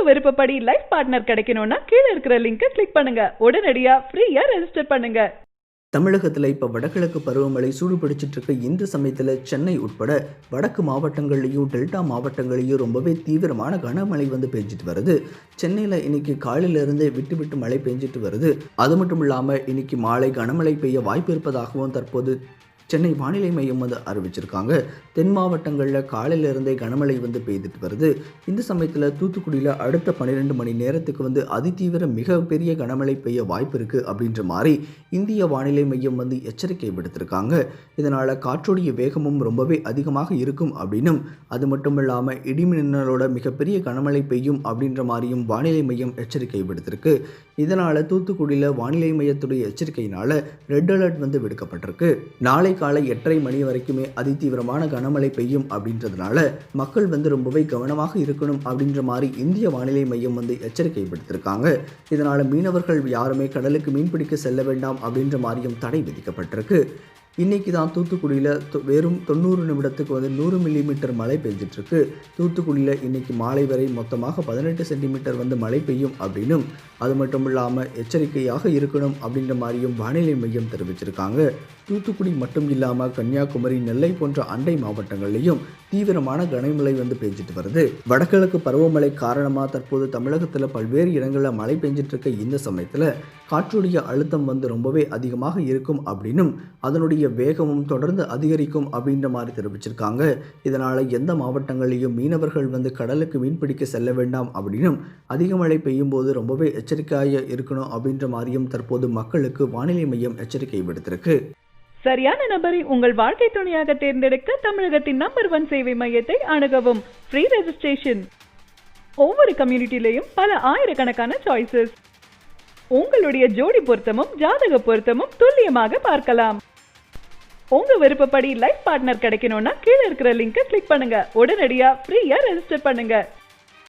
விருப்பப்படி life partner கிடைக்கணும்னா கீழ இருக்கிற லிங்கை கிளிக் பண்ணுங்க. உடனடியா ஃப்ரீயா ரெஜிஸ்டர் பண்ணுங்க. தமிழகத்தில் இப்போ வடகிழக்கு பருவமழை சூடு பிடிச்சிட்டு இருக்க இந்த சமயத்தில் சென்னை உட்பட வடக்கு மாவட்டங்கள்லையும் டெல்டா மாவட்டங்களையும் ரொம்பவே தீவிரமான கனமழை பெஞ்சிட்டு வருது. சென்னையில் இன்னைக்கு காலையிலிருந்தே விட்டு விட்டு மழை பெஞ்சிட்டு வருது. அது மட்டும் இல்லாமல் இன்னைக்கு மாலை கனமழை பெய்ய வாய்ப்பு இருப்பதாகவும் தற்போது சென்னை வானிலை மையம் அறிவிச்சிருக்காங்க. தென் மாவட்டங்களில் காலையிலிருந்தே கனமழை பெய்துட்டு வருது. இந்த சமயத்தில் தூத்துக்குடியில் அடுத்த 12 மணி நேரத்துக்கு அதிதீவிர மிகப்பெரிய கனமழை பெய்ய வாய்ப்பு இருக்குது அப்படின்ற மாதிரி இந்திய வானிலை மையம் எச்சரிக்கை விடுத்திருக்காங்க. இதனால் காற்றுடைய வேகமும் ரொம்பவே அதிகமாக இருக்கும் அப்படின்னும், அது மட்டும் இல்லாமல் இடிமின்னலோட மிகப்பெரிய கனமழை பெய்யும் அப்படின்ற மாதிரியும் வானிலை மையம் எச்சரிக்கை விடுத்திருக்கு. இதனால் தூத்துக்குடியில் வானிலை மையத்துடைய எச்சரிக்கையினால் ரெட் அலர்ட் விடுக்கப்பட்டிருக்கு. நாளை காலை 8:30 மணி வரைக்குமே அதிதீவிரமான கனமழை பெய்யும் அப்படின்றதுனால மக்கள் ரொம்பவே கவனமாக இருக்கணும் அப்படின்ற மாதிரி இந்திய வானிலை மையம் எச்சரிக்கை விடுத்திருக்காங்க. இதனால மீனவர்கள் யாருமே கடலுக்கு மீன்பிடிக்க செல்ல வேண்டாம் அப்படின்ற மாதிரியும் தடை விதிக்கப்பட்டிருக்கு. இன்றைக்கி தான் தூத்துக்குடியில் வெறும் 90 நிமிடத்துக்கு 100 மில்லிமீட்டர் மழை பெஞ்சிட்ருக்கு. தூத்துக்குடியில் இன்றைக்கி மாலை வரை மொத்தமாக 18 சென்டிமீட்டர் மழை பெய்யும் அப்படின்னும், அது மட்டும் இல்லாமல் எச்சரிக்கையாக இருக்கணும் அப்படின்ற மாதிரியும் வானிலை மையம் தெரிவிச்சிருக்காங்க. தூத்துக்குடி மட்டும் இல்லாமல் கன்னியாகுமரி, நெல்லை போன்ற அண்டை மாவட்டங்கள்லையும் தீவிரமான கனமழை பெஞ்சிட்டு வருது. வடகிழக்கு பருவமழை காரணமாக தற்போது தமிழகத்தில் பல்வேறு இடங்களில் மழை பெஞ்சிட்டு இருக்க இந்த சமயத்தில் காற்றுடைய அழுத்தம் ரொம்பவே அதிகமாக இருக்கும் அப்படின்னும், அதனுடைய வேகமும் தொடர்ந்து அதிகரிக்கும் அப்படின்ற மாதிரி தெரிவிச்சிருக்காங்க. இதனால் எந்த மாவட்டங்களிலையும் மீனவர்கள் கடலுக்கு மீன்பிடிக்க செல்ல வேண்டாம் அப்படின்னும், அதிக மழை பெய்யும் போது ரொம்பவே எச்சரிக்கையாக இருக்கணும் அப்படின்ற மாதிரியும் தற்போது மக்களுக்கு வானிலை மையம் எச்சரிக்கை விடுத்திருக்கு. சரியான நபரை உங்கள் வாழ்க்கை துணையாக தேர்ந்தெடுக்க தமிழகத்தின் நம்பர் 1 சேவை மையத்தை அணுகவும். Free registration. ஒவ்வொரு கம்யூனிட்டிலையும் பல ஆயிரக்கணக்கான சாய்ஸஸ். உங்களுடைய ஜோடி பொருத்தமும் ஜாதக பொருத்தமும் துல்லியமாக பார்க்கலாம். உங்க விருப்பப்படி லைஃப் பார்ட்னர் கிடைக்கணும்னா கீழ இருக்கிற லிங்கை கிளிக் பண்ணுங்க. உடனடியா ஃப்ரீயா ரெஜிஸ்டர் பண்ணுங்க.